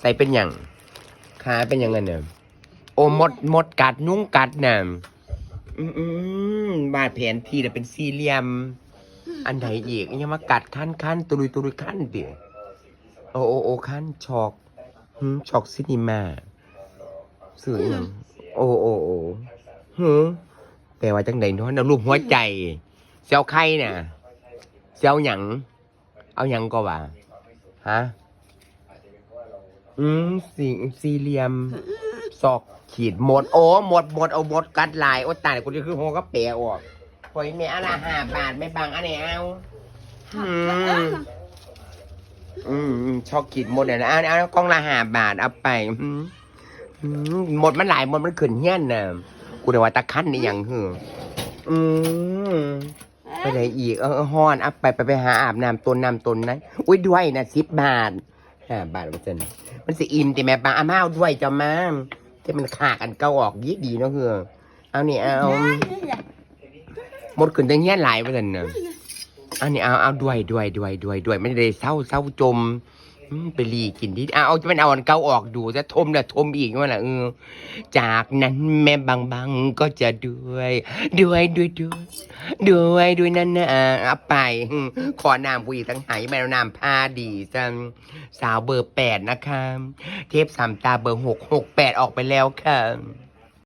ใส่เป็นอย่างขาเป็นอย่างไงเนี่ยโอ้มดกัดยุงกัดน่ะบาดแผนทีแต่เป็นสี่เหลี่ยมอันไหนอีกยังมากัดขั้นตุลุยขั้นเดี๋ยวโอขั้นช็อกซินิมาสื่ออย่างโอแปลว่าจังใดเนาะเอารูปหัวใจเซลไข่น่ะเซลหยังเอาหยังก็ว่าฮะสี่เหลี่ยมซอกขีดหมดหมดเอาหมดกัดลายโอ้ตายกูจะคือโฮก็เปะออกปล่อยแม่อะไร5 บาทไม่บังอันไหนเอาชอกขีดหมดเนี่ยนะเอากล้องละ5 บาทเอาไปหมดมันหลายหมดมันขึ้นเฮี้ยนน่ะกูเดี๋ยวว่าตะคั้นนี่อย่างไปไหนอีกฮ้อนอัพไปหาอาบน้ำตนนะอุ้ยด้วยนะ10 บาท5 บาทมันสิอิ่มแต่แม่ปลาอาม่าด้วยจะมาที่มันขากันเกาออกยี่ดีเนาะเอานี่เอาหมดขึ้นได้เงี้ยหลายเปอร์เซ็นต์เนาะอันนี้เอาด้วยไม่ได้เศร้าจมไปรีกินที่เอาจะเป็นเอาอันเกาออกดูจะทมอีกว่าล่ะจากนั้นแม่บางก็จะด้วยนั่นนะเอาไปขอน้ำผู้หญิงทั้งหายแม่น้ำผ้าดีจังสาวเบอร์8นะคะเทพ3 ตาเบอร์6 68ออกไปแล้วค่ะ